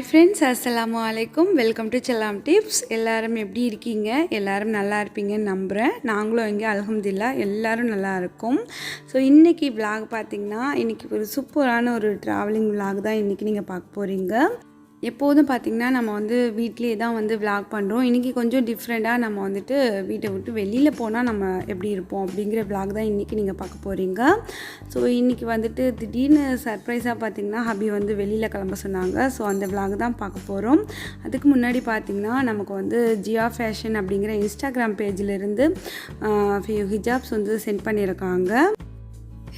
Friends, அஸ்ஸலாமு அலைக்கும். Welcome to செல்லாம் டிப்ஸ். எல்லாரும் எப்படி இருக்கீங்க? எல்லாரும் நல்லா இருப்பீங்கன்னு நம்புகிறேன். நாங்களும் இங்கே அல்ஹம்துலில்லாஹ் எல்லாரும் நல்லா இருக்கோம். ஸோ இன்றைக்கி விலாக் பார்த்திங்கன்னா, இன்றைக்கி ஒரு சூப்பரான ஒரு ட்ராவலிங் விலாக் தான் இன்றைக்கி நீங்கள் பார்க்க போகிறீங்க. எப்போதும் பார்த்திங்கன்னா நம்ம வீட்டிலே தான் விலாக் பண்ணுறோம். இன்றைக்கி கொஞ்சம் டிஃப்ரெண்ட்டாக நம்ம வீட்டை விட்டு வெளியில் போனால் நம்ம எப்படி இருப்போம் அப்படிங்கிற விலாக் தான் இன்றைக்கி நீங்கள் பார்க்க போகிறீங்க. ஸோ இன்றைக்கி திடீர்னு சர்ப்ரைஸாக பார்த்திங்கன்னா ஹபி வெளியில் கிளம்ப சொன்னாங்க. ஸோ அந்த விலாக் தான் பார்க்க போகிறோம். அதுக்கு முன்னாடி பார்த்திங்கன்னா நமக்கு ஜியா ஃபேஷன் அப்படிங்கிற இன்ஸ்டாகிராம் பேஜிலேருந்து ஹிஜாப்ஸ் சென்ட் பண்ணியிருக்காங்க.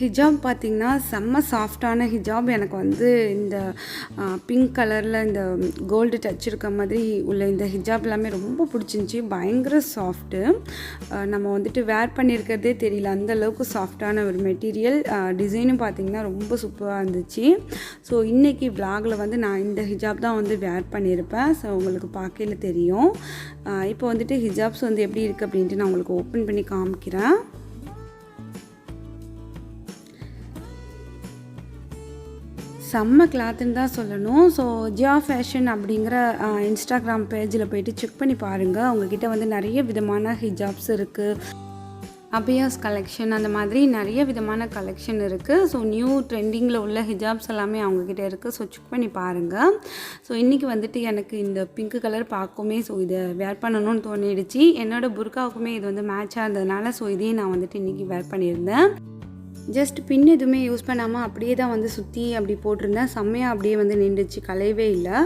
ஹிஜாப் பார்த்திங்கன்னா செம்ம சாஃப்டான ஹிஜாப். எனக்கு இந்த பிங்க் கலரில் இந்த கோல்டு டச் இருக்க மாதிரி உள்ள இந்த ஹிஜாப் எல்லாமே ரொம்ப பிடிச்சிருந்துச்சி. பயங்கர சாஃப்ட்டு. நம்ம வேர் பண்ணியிருக்கிறதே தெரியல, அந்தளவுக்கு சாஃப்டான ஒரு மெட்டீரியல். டிசைனும் பார்த்திங்கன்னா ரொம்ப சூப்பராக இருந்துச்சு. ஸோ இன்றைக்கி விலாகில் நான் இந்த ஹிஜாப் தான் வேர் பண்ணியிருப்பேன். ஸோ உங்களுக்கு பார்க்கையில் தெரியும். இப்போ ஹிஜாப்ஸ் எப்படி இருக்குது அப்படின்ட்டு நான் உங்களுக்கு ஓப்பன் பண்ணி காமிக்கிறேன். செம்ம கிளாத்துன்னு தான் சொல்லணும். ஸோ ஜியா ஃபேஷன் அப்படிங்கிற இன்ஸ்டாகிராம் பேஜில் போய்ட்டு செக் பண்ணி பாருங்கள். அவங்கக்கிட்ட நிறைய விதமான ஹிஜாப்ஸ் இருக்குது. அபியாஸ் கலெக்ஷன் அந்த மாதிரி நிறைய விதமான கலெக்ஷன் இருக்குது. ஸோ நியூ ட்ரெண்டிங்கில் உள்ள ஹிஜாப்ஸ் எல்லாமே அவங்கக்கிட்ட இருக்குது. ஸோ செக் பண்ணி பாருங்கள். ஸோ இன்றைக்கி எனக்கு இந்த பிங்க் கலர் பார்க்குமே ஸோ இதை வேர் பண்ணணும்னு தோணிடுச்சு. என்னோடய புர்காவுக்குமே இது மேட்சாக இருந்ததுனால ஸோ இதையும் நான் இன்றைக்கி வேர் பண்ணியிருந்தேன். ஜஸ்ட் பின் எதுவுமே யூஸ் பண்ணாமல் அப்படியே தான் சுற்றி அப்படி போட்டிருந்தேன். செம்மையாக அப்படியே நின்றுச்சு, கலையவே இல்லை.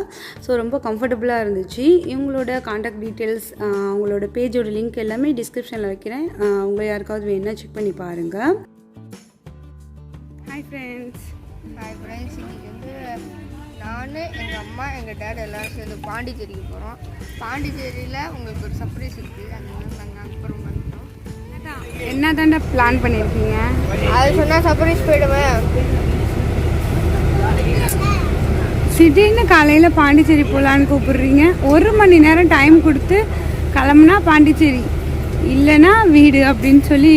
ஸோ ரொம்ப கம்ஃபர்டபுளாக இருந்துச்சு. இவங்களோட காண்டாக்ட் டீட்டெயில்ஸ், அவங்களோட பேஜோட லிங்க் எல்லாமே டிஸ்கிரிப்ஷனில் வைக்கிறேன். உங்கள் யாருக்காவது வேணுன்னா செக் பண்ணி பாருங்கள். Hi friends. இன்றைக்கி நான், எங்கள் அம்மா, எங்கள் டேட் எல்லோரும் சேர்ந்து பாண்டிச்சேரிக்கு போகிறோம். பாண்டிச்சேரியில் உங்களுக்கு ஒரு சர்ப்ரைஸ் இருக்குது. அதனால நாங்கள் அப்புறம் பண்ணுறோம். என்ன தாண்டா பிளான் பண்ணியிருக்கீங்க? அது சொன்னால் சர்ப்ரைஸ் போயிடுவேன். திடீர்னு காலையில் பாண்டிச்சேரி போகலான்னு கூப்பிடுறீங்க. 1 மணி நேரம் டைம் கொடுத்து கிளம்புனா பாண்டிச்சேரி, இல்லைன்னா வீடு அப்படின்னு சொல்லி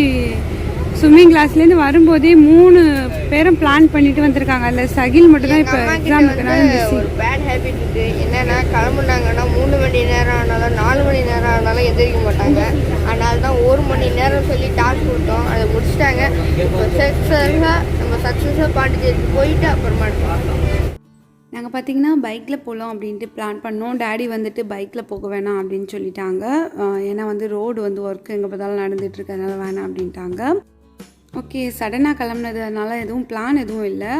ஸ்விம்மிங் கிளாஸ்லேருந்து வரும்போதே 3 பேரும் பிளான் பண்ணிட்டு வந்திருக்காங்க. அதில் சகில் மட்டும்தான் இப்போ எக்ஸாம் ஒரு பேட் ஹேபிட் இருக்குது. என்னென்னா கிளம்புனாங்கன்னா 3 மணி நேரம் ஆனாலும் 4 மணி நேரம் ஆனாலும் எந்திரிக்க மாட்டாங்க. அதனால தான் 1 மணி நேரம் சொல்லி டாஸ்க் கொடுத்தோம். அதை முடிச்சிட்டாங்க. இப்போ சக்ஸஸாக பாண்டிச்சேரிக்கு போயிட்டு அப்புறமா நாங்கள் பார்த்திங்கன்னா பைக்கில் போகலாம் அப்படின்ட்டு பிளான் பண்ணோம். டேடி பைக்கில் போக வேணாம் அப்படின்னு சொல்லிட்டாங்க. ஏன்னா ரோடு ஒர்க் எங்கே பார்த்தாலும் நடந்துகிட்ருக்கு, அதனால் வேணாம் அப்படின்ட்டாங்க. ஓகே, சடனாக கிளம்புனதுனால எதுவும் பிளான் எதுவும் இல்லை.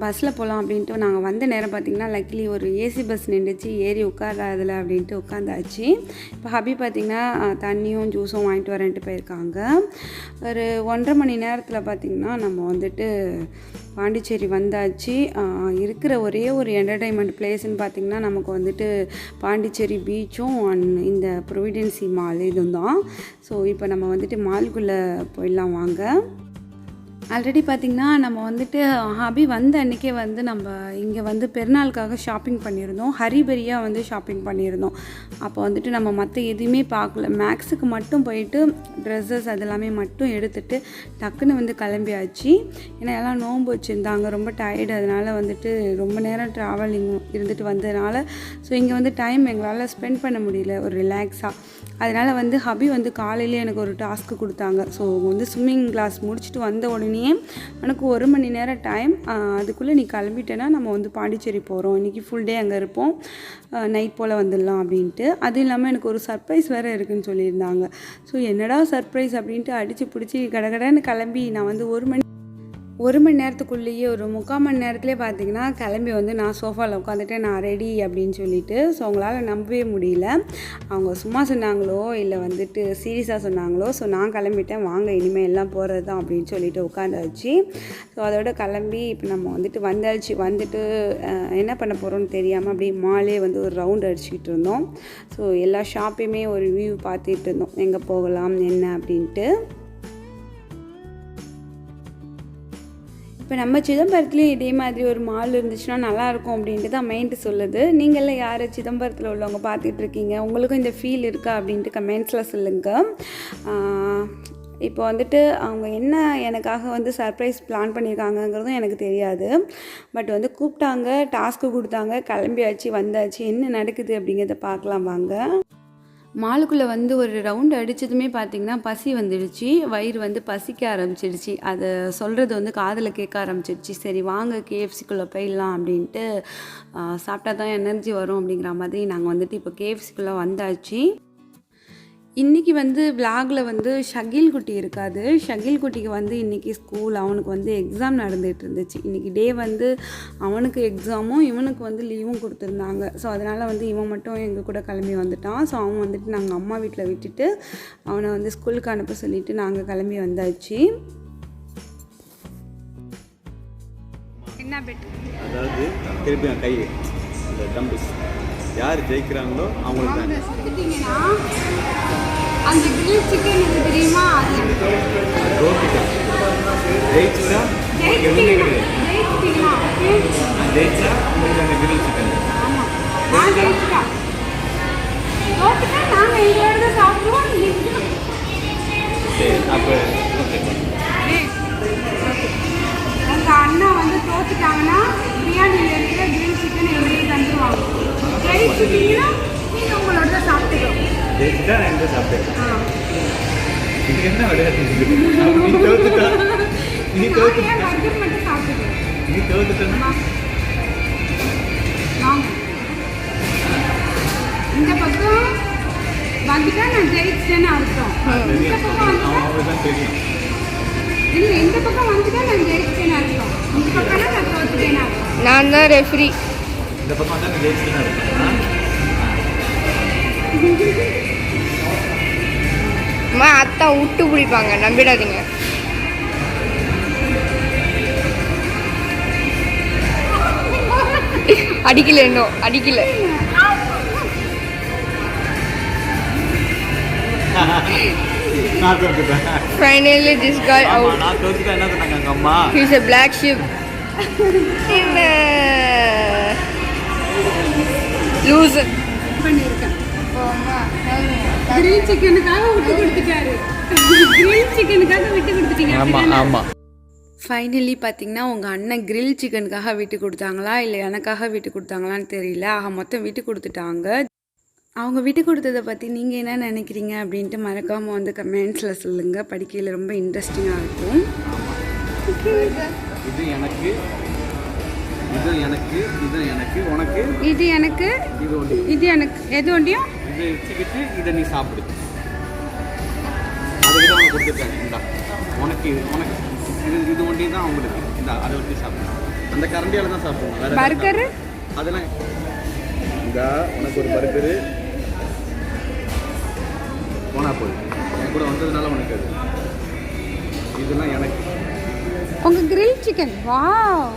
பஸ்ஸில் போகலாம் அப்படின்ட்டு நாங்கள் வந்த நேரம் பார்த்திங்கன்னா லக்கிலி ஒரு ஏசி பஸ் நின்றுச்சு. ஏறி உட்காராதில் அப்படின்ட்டு உட்காந்தாச்சு. இப்போ ஹபி பார்த்திங்கன்னா தண்ணியும் ஜூஸும் வாங்கிட்டு வரேன்ட்டு போயிருக்காங்க. ஒரு 1.5 மணி நேரத்தில் பார்த்திங்கன்னா நம்ம பாண்டிச்சேரி வந்தாச்சு. இருக்கிற ஒரே ஒரு என்டர்டைன்மெண்ட் பிளேஸ்ன்னு பார்த்திங்கன்னா நமக்கு பாண்டிச்சேரி பீச்சும் இந்த ப்ரொவிடென்சி மால் இதுவும் தான். ஸோ இப்போ நம்ம மால்குள்ளே போயிடலாம் வாங்க. ஆல்ரெடி பார்த்திங்கன்னா நம்ம ஹபி வந்த அன்றைக்கே நம்ம இங்கே பெருநாளுக்காக ஷாப்பிங் பண்ணியிருந்தோம். ஹரிபரியாக ஷாப்பிங் பண்ணியிருந்தோம். அப்போ நம்ம மற்ற எதுவுமே பார்க்கல. மேக்ஸுக்கு மட்டும் போயிட்டு ட்ரெஸ்ஸஸ் அதெல்லாமே மட்டும் எடுத்துகிட்டு டக்குன்னு கிளம்பியாச்சு. ஏன்னா எல்லாம் நோன்பு வச்சுருந்தாங்க, ரொம்ப டயர்டு. அதனால் ரொம்ப நேரம் ட்ராவலிங் இருந்துட்டு வந்ததுனால ஸோ இங்கே டைம் எங்களால் ஸ்பெண்ட் பண்ண முடியல ஒரு ரிலாக்ஸாக. அதனால் ஹபி காலையிலே எனக்கு ஒரு டாஸ்க்கு கொடுத்தாங்க. ஸோ ஸ்விம்மிங் கிளாஸ் முடிச்சுட்டு வந்த உடனே எனக்கு 1 மணி நேரம் டைம், அதுக்குள்ளே நீ கிளம்பிட்டேன்னா நம்ம பாண்டிச்சேரி போகிறோம், இன்றைக்கி ஃபுல் டே அங்கே இருப்போம், நைட் போல் வந்துடலாம் அப்படின்ட்டு. அதுவும் இல்லாமல் எனக்கு ஒரு சர்ப்ரைஸ் வேறு இருக்குதுன்னு சொல்லியிருந்தாங்க. ஸோ என்னடா சர்ப்ரைஸ் அப்படின்ட்டு அடித்து பிடிச்சி கடகடன்னு கிளம்பி நான் 1 மணி நேரத்துக்குள்ளேயே ஒரு 3/4 மணி நேரத்துலேயே பார்த்திங்கன்னா கிளம்பி நான் சோஃபாவில் உட்காந்துட்டு நான் ரெடி அப்படின்னு சொல்லிட்டு. ஸோ அவங்களால நம்பவே முடியல. அவங்க சும்மா சொன்னாங்களோ இல்லை சீரியஸாக சொன்னாங்களோ. ஸோ நான் கிளம்பிட்டேன், வாங்க இனிமேல் எல்லாம் போகிறது தான் அப்படின்னு சொல்லிட்டு உட்காந்தாச்சு. ஸோ அதோட கிளம்பி இப்போ நம்ம வந்தாச்சு. என்ன பண்ண போகிறோன்னு தெரியாமல் அப்படியே மாலே ஒரு ரவுண்ட் அடிச்சுக்கிட்டு இருந்தோம். ஸோ எல்லா ஷாப்பையுமே ஒரு வியூ பார்த்துட்டு இருந்தோம், எங்கே போகலாம் என்ன அப்படின்ட்டு. இப்போ நம்ம சிதம்பரத்துலேயும் இதே மாதிரி ஒரு மால் இருந்துச்சுன்னா நல்லாயிருக்கும் அப்படின்ட்டு தான் மைண்டு சொல்லுது. நீங்கள்லாம் யார் சிதம்பரத்தில் உள்ளவங்க பார்த்துட்ருக்கீங்க, உங்களுக்கும் இந்த ஃபீல் இருக்கா அப்படின்ட்டு கமெண்ட்ஸில் சொல்லுங்கள். இப்போ வந்துட்டு அவங்க என்ன எனக்காக வந்து சர்ப்ரைஸ் பிளான் பண்ணியிருக்காங்கங்கிறதும் எனக்கு தெரியாது. பட் வந்து கூப்பிட்டாங்க, டாஸ்க்கு கொடுத்தாங்க, கிளம்பியாச்சு, வந்தாச்சு. என்ன நடக்குது அப்படிங்கிறத பார்க்கலாம் வாங்க. மாலுக்குள்ளே வந்து ஒரு ரவுண்டு அடித்ததுமே பார்த்திங்கன்னா பசி வந்துடுச்சு, வயிறு வந்து பசிக்க ஆரம்பிச்சிடுச்சு. அதை சொல்கிறது வந்து காதில் கேட்க ஆரம்பிச்சிடுச்சு. சரி வாங்க கேஎஃப்சிக்குள்ளே போயிடலாம் அப்படின்ட்டு, சாப்பிட்டா தான் எனர்ஜி வரும் அப்படிங்கிற மாதிரி நாங்கள் வந்துட்டு இப்போ கேஎஃப்சிக்குள்ளே வந்தாச்சு. இன்றைக்கி வந்து விலாகில் வந்து ஷகில் குட்டி இருக்காது. ஷகில் குட்டிக்கு வந்து இன்றைக்கி ஸ்கூல், அவனுக்கு வந்து எக்ஸாம் நடந்துகிட்டு இருந்துச்சு. இன்றைக்கி டே வந்து அவனுக்கு எக்ஸாமும் இவனுக்கு வந்து லீவும் கொடுத்துருந்தாங்க. ஸோ அதனால் வந்து இவன் மட்டும் எங்கள் கூட கிளம்பி வந்துட்டான். ஸோ அவன் வந்துட்டு நாங்கள் அம்மா வீட்டில் விட்டுட்டு அவனை வந்து ஸ்கூலுக்கு அனுப்ப சொல்லிவிட்டு நாங்கள் கிளம்பி வந்தாச்சு. என்ன பெட் அதாவது திருப்பி கை இந்த தம்பிஸ் யார் ஜெயிக்கிறாங்களோ அவங்களுக்கு செத்துட்டீங்கன்னா அந்த கிரில் சிக்கன் எனக்கு தெரியுமா, ஜெயிச்சுட்டா ஜெயிச்சா உங்களுக்கு அந்த கிரில் சிக்கன். ஆமாம் நான் ஜெயிச்சிட்டா, தோத்துட்டா நாங்கள் எங்களோட தான் சாப்பிடுவோம். சரி அப்போ ஓகே. உங்கள் அண்ணா வந்து தோத்துட்டாங்கன்னா பிரியாணியில் இருக்கிற கிரில் சிக்கன் எங்களுக்கு தந்துடுவாங்க. ஜெயிச்சிட்டிங்கன்னா நீங்கள் உங்களோட தான் சாப்பிட்டுக்கோங்க. ஜெயிச்சுட்டா நான் எங்கே சாப்பிட்டேன். இது என்ன விளையாட்டு? நீ தோத்துட்டா நீ தோத்துட்டா பர்கர் மட்டும் சாப்பிட்டுக்கோங்க. நீ தோத்துட்டா வாங்க இந்த பக்கம் வந்துட்டா நான் ஜெயிச்சிட்டேன்னு அர்த்தம். இந்த பக்கம் வந்துட்டா அவங்களுக்கு தான் தெரியும். இல்லை, இந்த பக்கம் வந்துட்டா நான் ஜெயிச்சிட்டேன்னு அர்த்தம். இந்த பக்கம்னா நான் தோத்துட்டேன்னு அர்த்தம். நான் தான் ரெஃப்ரி. இந்த பக்கம் வந்து நான் ஜெயிச்சுட்டு இருக்கேன். அம்மா அத்தா விட்டு பிடிப்பாங்க, நம்பிடாதீங்க. அடிக்கல, இன்னும் அடிக்கல. நான் தோத்துட்டேன். Finally this guy out. நான் தோத்துட்டேன். என்ன சொன்னாங்க எங்கள் அம்மா? He's a black sheep. என்ன லூசு பண்ணியிருக்கேன். கிரில் சிக்கனுக்காக விட்டு கொடுத்துட்டாரு. கிரில் சிக்கனுக்காக விட்டு கொடுத்துட்டீங்க. ஆமாம் ஆமாம். ஃபைனலி பார்த்தீங்கன்னா உங்கள் அண்ணன் கிரில் சிக்கனுக்காக விட்டு கொடுத்தாங்களா இல்லை எனக்காக விட்டு கொடுத்தாங்களான்னு தெரியல. மொத்தம் விட்டு கொடுத்துட்டாங்க. அவங்க விட்டு கொடுத்ததை பற்றி நீங்கள் என்ன நினைக்கிறீங்க அப்படின்ட்டு மறக்காமல் வந்து கமெண்ட்ஸில் சொல்லுங்கள். படிக்கையில் ரொம்ப இன்ட்ரெஸ்டிங்காக இருக்கும். இது எனக்கு, இது எனக்கு, இது எனக்கு, உனக்கு இது எனக்கு, இது ஒன்று, இது எனக்கு, எது ஒன்றியும் இதை வச்சுக்கிட்டு இதை நீ சாப்பிடு. அதுக்கிட்ட அவனை கொடுத்துருக்காங்க. இந்தா உனக்கு இது, உனக்கு இது, இது ஒன்றையும் தான் அவங்களுக்கு. இந்த அதை வச்சு சாப்பிடணும். அந்த கரண்டியால் தான் சாப்பிடணும். வேறு பர்கரு அதெல்லாம் இந்த உனக்கு ஒரு பர்கரு போனா போய் என் கூட வந்ததுனால உனக்கு அது. இதெல்லாம் எனக்கு. உங்கள் கிரில் சிக்கன் வாவ்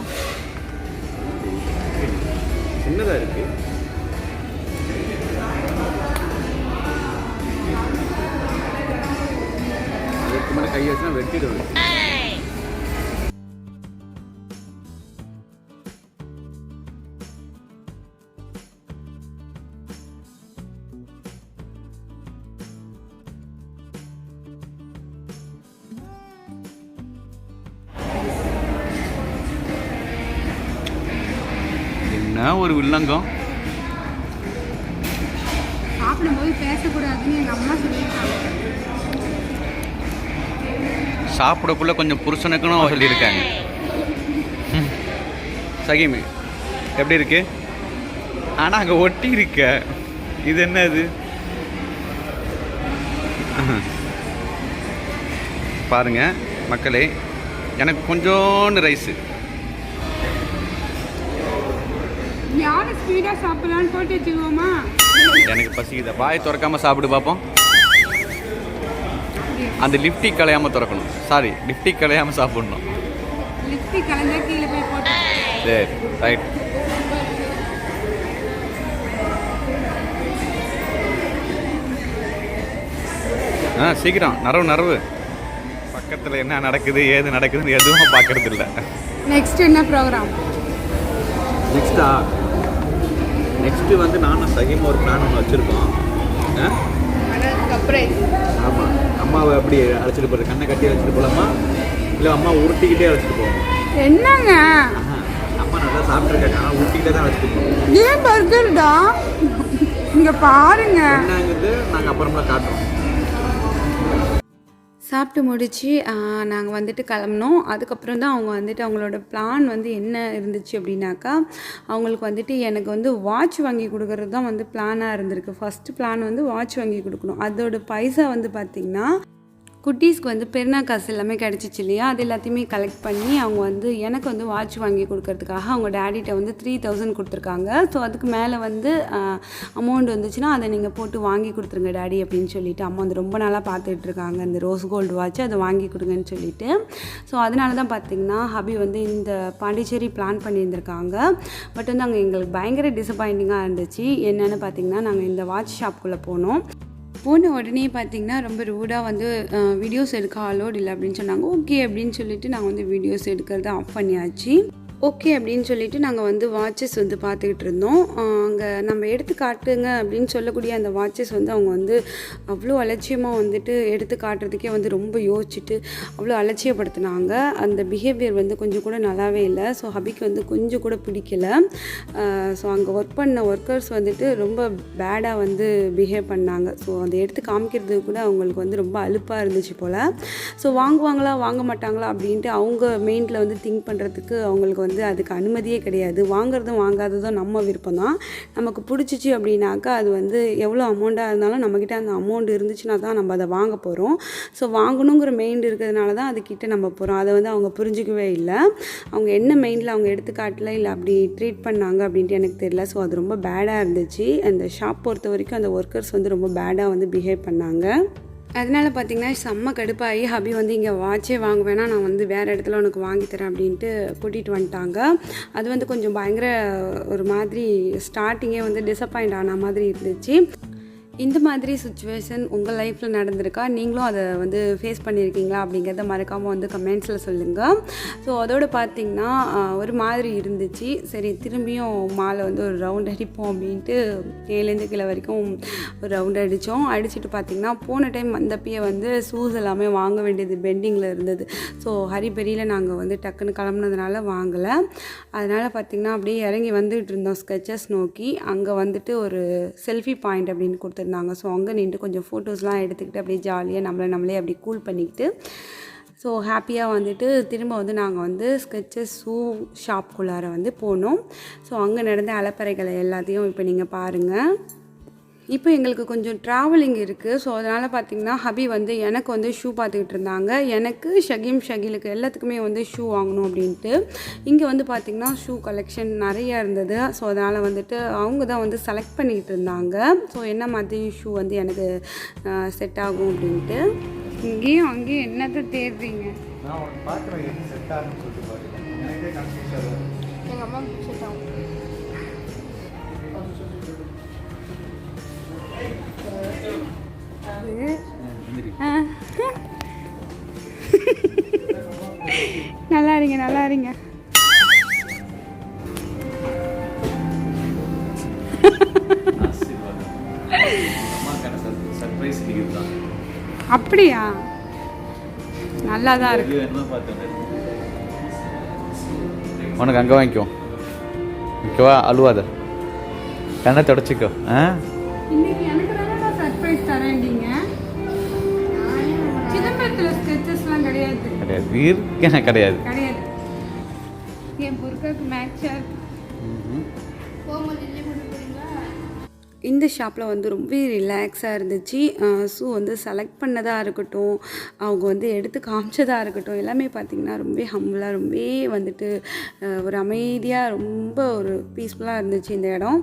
சின்னதாக இருக்கு. அதுக்கு மேலே கை வச்சுனா வெட்டிடுவேன். என்ன ஒரு வில்லங்கம். சாப்பிடும்போது பேசக்கூடாதுன்னு எங்கள் அம்மா சொல்லியிருக்காங்க. சாப்பிடக்குள்ள கொஞ்சம் புருஷனுக்குன்னு சொல்லியிருக்காங்க. சகிமி எப்படி இருக்கு? ஆனால் அங்கே ஒட்டி இருக்க. இது என்ன இது? பாருங்க மக்களே, எனக்கு கொஞ்சோண்டு ரைஸு. யாரும் ஸ்பீடாக சாப்பிடலான்னு போட்டு வச்சுக்குவோமா? எனக்கு பசிக்குதா? வாய் திறக்காமல் சாப்பிடு பார்ப்போம். அந்த லிப்டிக் கலையாமல் திறக்கணும். சாரி, லிப்டிக் கலையாமல் சாப்பிடணும். லிப்டிக் கலந்தா கீழே போய் போட்டு. சரி ரைட். சீக்கிரம் நரவு. பக்கத்தில் என்ன நடக்குது ஏது நடக்குதுன்னு எதுவும் பார்க்கறது இல்லை. நெக்ஸ்ட் என்ன ப்ரோக்ராம்? நெக்ஸ்ட்டு வந்து நானும் சகிமா ஒரு பிளான் ஒன்று வச்சுருக்கோம். ஆனால் சர்ப்ரைஸ். ஆமாம், அம்மாவை அப்படி அழைச்சிட்டு போகிறது, கண்ணை கட்டி அழைச்சிட்டு போகலாமா இல்லை அம்மா உருட்டிக்கிட்டே அழைச்சிட்டு போவோம்? என்னங்க அம்மா நல்லா சாப்பிட்ருக்காங்க, ஆனால் உருட்டிக்கிட்டே தான் அழைச்சிட்டு போவோம். ஏன் பர்கர்டா? இங்கே பாருங்க. என்னங்கிறது நாங்கள் அப்புறமா காட்டுறோம். சாப்பிட்டு முடித்து நாங்கள் வந்துட்டு கிளம்புனோம். அதுக்கப்புறம் தான் அவங்க வந்துட்டு அவங்களோட பிளான் வந்து என்ன இருந்துச்சு அப்படின்னாக்கா, அவங்களுக்கு வந்துட்டு எனக்கு வந்து வாட்ச் வாங்கி கொடுக்கறது தான் வந்து பிளானாக இருந்திருக்கு. ஃபஸ்ட்டு பிளான் வந்து வாட்ச் வாங்கி கொடுக்கணும். அதோட பைசா வந்து பார்த்திங்கன்னா குட்டீஸ்க்கு வந்து பெருநாள் காசு எல்லாமே கிடச்சிச்சு இல்லையா, அது எல்லாத்தையுமே கலெக்ட் பண்ணி அவங்க வந்து எனக்கு வந்து வாட்ச் வாங்கி கொடுக்கறதுக்காக அவங்க டேடிகிட்ட வந்து 3000 கொடுத்துருக்காங்க. ஸோ அதுக்கு மேலே வந்து அமௌண்ட் வந்துச்சுன்னா அதை நீங்கள் போட்டு வாங்கி கொடுத்துருங்க டேடி அப்படின்னு சொல்லிட்டு அம்மா வந்து ரொம்ப நாளாக பார்த்துட்ருக்காங்க இந்த ரோஸ் கோல்டு வாட்ச், அதை வாங்கி கொடுங்கன்னு சொல்லிட்டு. ஸோ அதனால தான் பார்த்திங்கன்னா ஹபி வந்து இந்த பாண்டிச்சேரி பிளான் பண்ணியிருந்திருக்காங்க. பட் வந்து அங்கே எங்களுக்கு பயங்கர டிசப்பாயிண்டிங்காக இருந்துச்சு. என்னென்னு பார்த்திங்கன்னா, நாங்கள் இந்த வாட்ச் ஷாப்புக்குள்ளே போனோம். போன உடனே பார்த்திங்கன்னா ரொம்ப ரூடாக வந்து வீடியோஸ் எடுக்க அலோட் இல்லை அப்படின்னு சொன்னாங்க. ஓகே அப்படின்னு சொல்லிட்டு நாங்கள் வந்து வீடியோஸ் எடுக்கிறத ஆஃப் பண்ணியாச்சு. ஓகே அப்படின்னு சொல்லிட்டு நாங்கள் வந்து வாட்சஸ் வந்து பார்த்துக்கிட்டு இருந்தோம். அங்கே நம்ம எடுத்து காட்டுங்க அப்படின்னு சொல்லக்கூடிய அந்த வாட்சஸ் வந்து அவங்க வந்து அவ்வளோ அலட்சியமாக வந்துட்டு எடுத்து காட்டுறதுக்கே வந்து ரொம்ப யோசிச்சுட்டு அவ்வளோ அலட்சியப்படுத்தினாங்க. அந்த பிஹேவியர் வந்து கொஞ்சம் கூட நல்லாவே இல்லை. ஸோ ஹபிக்கு வந்து கொஞ்சம் கூட பிடிக்கல. ஸோ அங்கே ஒர்க் பண்ண ஒர்க்கர்ஸ் வந்துட்டு ரொம்ப பேடாக வந்து பிஹேவ் பண்ணாங்க. ஸோ அதை எடுத்து காமிக்கிறது கூட அவங்களுக்கு வந்து ரொம்ப அலுப்பாக இருந்துச்சு போல். ஸோ வாங்குவாங்களா வாங்க மாட்டாங்களா அப்படின்ட்டு அவங்க மெயினில் வந்து திங்க் பண்ணுறதுக்கு அவங்களுக்கு வந்து அதுக்கு அனுமதியே கிடையாது. வாங்குறதும் வாங்காததும் நம்ம விருப்பம் தான். நமக்கு பிடிச்சிச்சு அப்படின்னாக்கா அது வந்து எவ்வளோ அமௌண்ட்டாக இருந்தாலும் நம்மக்கிட்ட அந்த அமௌண்ட் இருந்துச்சுன்னா தான் நம்ம அதை வாங்க போகிறோம். ஸோ வாங்கணுங்கிற மெயின் இருக்கிறதுனால தான் அதுக்கிட்ட நம்ம போகிறோம். அதை வந்து அவங்க புரிஞ்சிக்கவே இல்லை. அவங்க என்ன மெயினில் அவங்க எடுத்துக்காட்டல இல்லை அப்படி ட்ரீட் பண்ணாங்க அப்படின்ட்டு எனக்கு தெரியல. ஸோ அது ரொம்ப பேடாக இருந்துச்சு. அந்த ஷாப் பொறுத்த வரைக்கும் அந்த ஒர்க்கர்ஸ் வந்து ரொம்ப பேடாக வந்து பிஹேவ் பண்ணாங்க. அதனால் பார்த்திங்கன்னா செம்ம கடுப்பாகி ஹபி வந்து இங்கே வாட்சே வாங்க வேணாம், நான் வந்து வேறு இடத்துல உனக்கு வாங்கித்தரேன் அப்படின்ட்டு கூட்டிகிட்டு வந்துட்டாங்க. அது வந்து கொஞ்சம் பயங்கர ஒரு மாதிரி ஸ்டார்டிங்கே வந்து டிசப்பாயிண்ட் ஆன மாதிரி இருந்துச்சு. இந்த மாதிரி சுச்சுவேஷன் உங்கள் லைஃப்பில் நடந்திருக்கா? நீங்களும் அதை வந்து ஃபேஸ் பண்ணியிருக்கீங்களா அப்படிங்கிறத மறக்காமல் வந்து கமெண்ட்ஸில் சொல்லுங்கள். ஸோ அதோடு பார்த்திங்கன்னா ஒரு மாதிரி இருந்துச்சு. சரி திரும்பியும் மாலை வந்து ஒரு ரவுண்ட் அடிப்போம் அப்படின்ட்டு கீழேருந்து கீழே வரைக்கும் ஒரு ரவுண்ட் அடித்தோம். அடிச்சுட்டு பார்த்திங்கன்னா போன டைம் வந்தப்பயே வந்து ஷூஸ் எல்லாமே வாங்க வேண்டியது பெண்டிங்கில் இருந்தது. ஸோ ஹரிபரியில் நாங்கள் வந்து டக்குன்னு கிளம்புனதுனால வாங்கலை. அதனால் பார்த்திங்கன்னா அப்படியே இறங்கி வந்துகிட்டு இருந்தோம் ஸ்கெச்சஸ் நோக்கி. அங்கே வந்துட்டு ஒரு செல்ஃபி பாயிண்ட் அப்படின்னு கொடுத்துருந்தாங்க. ஸோ அங்கே நின்று கொஞ்சம் ஃபோட்டோஸ்லாம் எடுத்துக்கிட்டு அப்படியே ஜாலியாக நம்மளே அப்படி கூல் பண்ணிக்கிட்டு ஸோ ஹாப்பியாக வந்துட்டு திரும்ப வந்து நாங்கள் வந்து ஸ்கெச்சஸ் ஷூ ஷாப்குள்ளார வந்து போனோம். ஸோ அங்கே நடந்த அலப்பறைகளை எல்லாத்தையும் இப்போ நீங்கள் பாருங்கள். இப்போ எங்களுக்கு கொஞ்சம் ட்ராவலிங் இருக்குது. ஸோ அதனால் பார்த்திங்கன்னா ஹபி வந்து எனக்கு வந்து ஷூ பார்த்துக்கிட்டு இருந்தாங்க. எனக்கு ஷகிலுக்கு எல்லாத்துக்குமே வந்து ஷூ வாங்கணும் அப்படின்ட்டு. இங்கே வந்து பார்த்திங்கன்னா ஷூ கலெக்ஷன் நிறையா இருந்தது. ஸோ அதனால் வந்துட்டு அவங்க தான் வந்து செலக்ட் பண்ணிக்கிட்டு இருந்தாங்க. ஸோ என்ன மாதிரி ஷூ வந்து எனக்கு செட் ஆகும் அப்படின்ட்டு. இங்கேயும் அங்கேயும் என்னத்தை தேடுறீங்க? எங்கள் அம்மா செட் ஆகும். நல்லா இருங்க. அப்படியா? நல்லா தான் இருக்கு. உனக்கு அங்கே வாங்கிக்கோ, ஓகேவா? அழுவாத, கண்ணை தொடச்சிக்கோ. இன்னைக்கு எனக்கு தான் சர்ப்ரைஸ் தரேன்டிங்க. சிதம்பரத்தில் ஸ்கெச்சஸ்லாம் கிடையாது. இருக்கேன் கிடையாது. என் புர்காக்கு மேட்சாக இருக்கு. போகும்போது இல்லை கொண்டு போகிறீங்களா? இந்த ஷாப்பில் வந்து ரொம்ப ரிலாக்ஸாக இருந்துச்சு. ஷூ வந்து செலக்ட் பண்ணதாக இருக்கட்டும், அவங்க வந்து எடுத்து காமிச்சதாக இருக்கட்டும், எல்லாமே பார்த்திங்கன்னா ரொம்ப ஹம்பிளாக ரொம்ப வந்துட்டு ஒரு அமைதியாக ரொம்ப ஒரு பீஸ்ஃபுல்லாக இருந்துச்சு இந்த இடம்.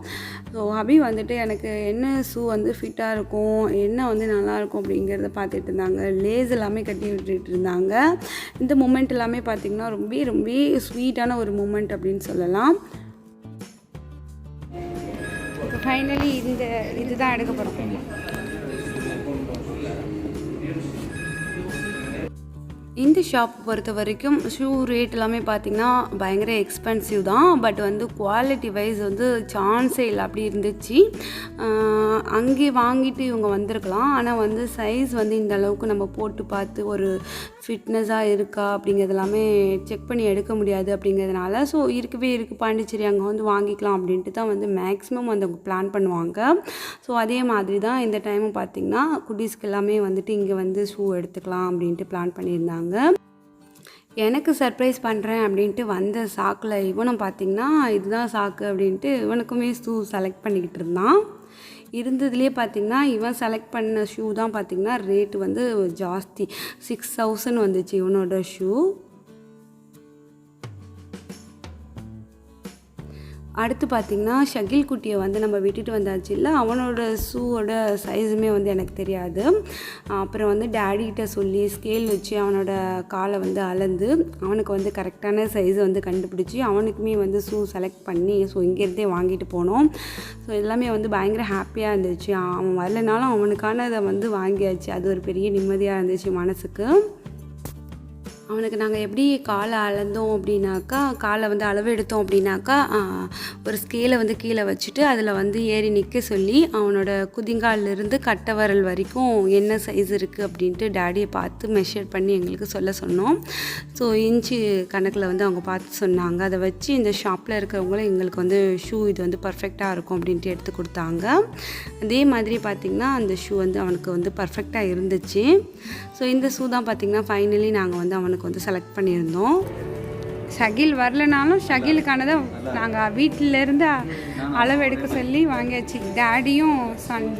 ஸோ ஹபி வந்துட்டு எனக்கு என்ன ஷூ வந்து ஃபிட்டாக இருக்கும், என்ன வந்து நல்லாயிருக்கும் அப்படிங்கிறத பார்த்துட்டு இருந்தாங்க. லேஸ் எல்லாமே கட்டி விட்டுட்டு இருந்தாங்க. இந்த மூமெண்ட் எல்லாமே பார்த்திங்கன்னா ரொம்ப ஸ்வீட்டான ஒரு மூமெண்ட் அப்படின்னு சொல்லலாம். ஃபைனலி இதுதான் எடுக்க போகிறோம். இந்த ஷாப் பொறுத்த வரைக்கும் ஷூ ரேட் எல்லாமே பார்த்திங்கன்னா பயங்கர எக்ஸ்பென்சிவ் தான். பட் வந்து குவாலிட்டி வைஸ் வந்து சான்ஸே இல்லை அப்படி இருந்துச்சு. அங்கே வாங்கிட்டு இவங்க வந்திருக்கலாம். ஆனால் வந்து சைஸ் வந்து இந்த அளவுக்கு நம்ம போட்டு பார்த்து ஒரு ஃபிட்னஸாக இருக்கா அப்படிங்கிறது எல்லாமே செக் பண்ணி எடுக்க முடியாது அப்படிங்கிறதுனால ஸோ இருக்கவே இருக்குது பாண்டிச்சேரி அங்கே வந்து வாங்கிக்கலாம் அப்படின்ட்டு தான் வந்து மேக்ஸிமம் வந்து அவங்க பிளான் பண்ணுவாங்க. ஸோ அதே மாதிரி தான் இந்த டைமும் பார்த்திங்கன்னா குட்டீஸ்க்கு எல்லாமே வந்துட்டு இங்கே வந்து ஷூ எடுத்துக்கலாம் அப்படின்ட்டு பிளான் பண்ணியிருந்தாங்க. எனக்கு சர்ப்ரைஸ் பண்ணுறேன் அப்படின்ட்டு வந்த சாக்கில் இவனும் பார்த்திங்கன்னா இதுதான் சாக்கு அப்படின்ட்டு இவனுக்குமே ஷூ செலக்ட் பண்ணிக்கிட்டு இருந்தான். இருந்ததுலேயே பார்த்திங்கன்னா இவன் செலக்ட் பண்ண ஷூ தான் பார்த்திங்கன்னா ரேட்டு வந்து ஜாஸ்தி 6000 வந்துச்சு இவனோட ஷூ. அடுத்து பார்த்திங்கன்னா ஷகில் குட்டியை வந்து நம்ம விட்டுட்டு வந்தாச்சு இல்லை, அவனோட ஷூவோட சைஸுமே வந்து எனக்கு தெரியாது. அப்புறம் வந்து டேடிகிட்ட சொல்லி ஸ்கேல் வச்சு அவனோட காலை வந்து அளந்து அவனுக்கு வந்து கரெக்டான சைஸ் வந்து கண்டுபிடிச்சி அவனுக்குமே வந்து ஷூ செலக்ட் பண்ணி ஸோ இங்கேருந்தே வாங்கிட்டு போனோம். ஸோ எல்லாமே வந்து பயங்கர ஹாப்பியாக இருந்துச்சு. அவன் வரலனாலும் அவனுக்கானதை வந்து வாங்கியாச்சு. அது ஒரு பெரிய நிம்மதியாக இருந்துச்சு மனசுக்கு. அவனுக்கு நாங்கள் எப்படி காலை அளந்தோம் அப்படின்னாக்கா காலை வந்து அளவு எடுத்தோம் அப்படின்னாக்கா ஒரு ஸ்கேலை வந்து கீழே வச்சுட்டு அதில் வந்து ஏறி நிற்க சொல்லி அவனோட குதிங்காலிலிருந்து கட்டை விரல் வரைக்கும் என்ன சைஸ் இருக்குது அப்படின்ட்டு டேடியை பார்த்து மெஷர் பண்ணி எங்களுக்கு சொல்ல சொன்னோம். ஸோ இன்ச்சு கணக்கில் வந்து அவங்க பார்த்து சொன்னாங்க. அதை வச்சு இந்த ஷாப்பில் இருக்கிறவங்களும் எங்களுக்கு வந்து ஷூ இது வந்து பர்ஃபெக்டாக இருக்கும் அப்படின்ட்டு எடுத்து கொடுத்தாங்க. அதே மாதிரி பார்த்திங்கன்னா அந்த ஷூ வந்து அவனுக்கு வந்து பர்ஃபெக்டாக இருந்துச்சு. ஸோ இந்த ஷூ தான் பார்த்திங்கன்னா ஃபைனலி நாங்கள் வந்து அவனுக்கு வந்து செலக்ட் பண்ணியிருந்தோம். ஷகில் வரலனாலும் ஷகிலுக்கானதை நாங்கள் வீட்டிலேருந்து அளவு எடுக்க சொல்லி வாங்கியாச்சு.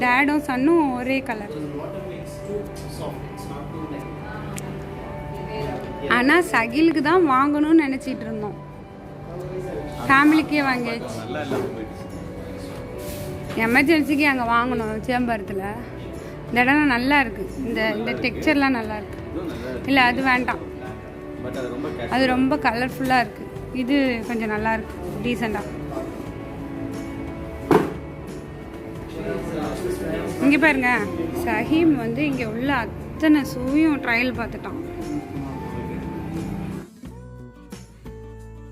டேடும் சன்னும் ஒரே கலர். ஆனால் ஷகிலுக்கு தான் வாங்கணும்னு நினச்சிட்டு இருந்தோம். ஃபேமிலிக்கே வாங்கியாச்சு. எமர்ஜென்சிக்கு அங்கே வாங்கணும் சேம்பரத்தில். இந்த இடம் நல்லா இருக்குது. இந்த டெக்ஸ்சர்லாம் நல்லா இருக்குது. இல்லை அது வேண்டாம், அது ரொம்ப கலர்ஃபுல்லாக இருக்குது. இது கொஞ்சம் நல்லா இருக்குது டீசெண்டாக. இங்கே பாருங்க, ஷஹீம் வந்து இங்கே உள்ள அத்தனை ஷூவையும் ட்ரையல் பார்த்துட்டான்.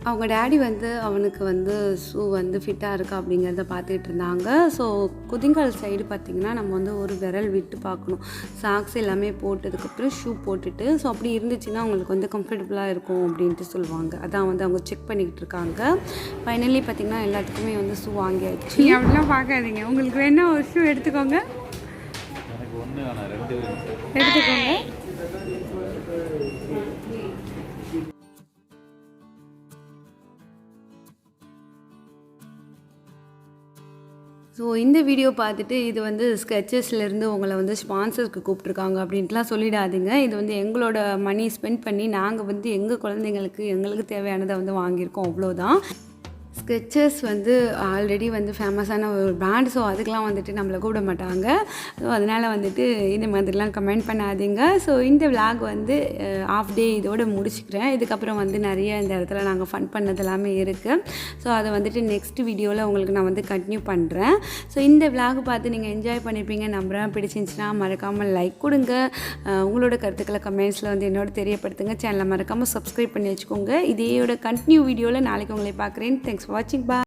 அவங்க டேடி வந்து அவனுக்கு வந்து ஷூ வந்து ஃபிட்டாக இருக்கா அப்படிங்கிறத பார்த்துக்கிட்டு இருந்தாங்க. ஸோ குதிங்கால் சைடு பார்த்திங்கன்னா நம்ம வந்து ஒரு விரல் விட்டு பார்க்கணும். சாக்ஸ் எல்லாமே போட்டதுக்கப்புறம் ஷூ போட்டுட்டு ஸோ அப்படி இருந்துச்சுன்னா அவங்களுக்கு வந்து கம்ஃபர்டபுளாக இருக்கும் அப்படின்ட்டு சொல்லுவாங்க. அதான் வந்து அவங்க செக் பண்ணிக்கிட்டு இருக்காங்க. ஃபைனலி பார்த்திங்கன்னா எல்லாத்துக்குமே வந்து ஷூ வாங்கியாச்சு. அப்படிலாம் பார்க்காதீங்க, உங்களுக்கு வேணால் ஒரு ஷூ எடுத்துக்கோங்க. ஸோ இந்த வீடியோ பார்த்துட்டு இது வந்து ஸ்கெச்சஸ்லேருந்து உங்களை வந்து ஸ்பான்சருக்கு கூப்பிட்ருக்காங்க அப்படின்ட்டுலாம் சொல்லிடாதீங்க. இது வந்து எங்களோட மணி ஸ்பெண்ட் பண்ணி நாங்கள் வந்து எங்கள் குழந்தைங்களுக்கு எங்களுக்கு தேவையானதை வந்து வாங்கியிருக்கோம், அவ்வளோதான். ஸ்கெச்சஸ் வந்து ஆல்ரெடி வந்து ஃபேமஸான ஒரு பிராண்ட். ஸோ அதுக்கெலாம் வந்துட்டு நம்மளை கூப்பிட மாட்டாங்க. ஸோ அதனால் வந்துட்டு இந்த மாதிரிலாம் கமெண்ட் பண்ணாதீங்க. ஸோ இந்த விளாக் வந்து ஆஃப் டே இதோடு முடிச்சுக்கிறேன். இதுக்கப்புறம் வந்து நிறைய இந்த இடத்துல நாங்கள் ஃபன் பண்ணது எல்லாமே இருக்குது. ஸோ அதை வந்துட்டு நெக்ஸ்ட் வீடியோவில் உங்களுக்கு நான் வந்து கண்டினியூ பண்ணுறேன். ஸோ இந்த விளாக் பார்த்து நீங்கள் என்ஜாய் பண்ணியிருப்பீங்க நம்புகிறேன். பிடிச்சிருந்துச்சுன்னா மறக்காமல் லைக் கொடுங்க. உங்களோட கருத்துக்களை கமெண்ட்ஸில் வந்து என்னோட தெரியப்படுத்துங்க. சேனலை மறக்காமல் சப்ஸ்கிரைப் பண்ணி வச்சுக்கோங்க. இதோட கண்டினியூ வீடியோவில் நாளைக்கு உங்களை பார்க்குறேன். Thanks for watching. Bye.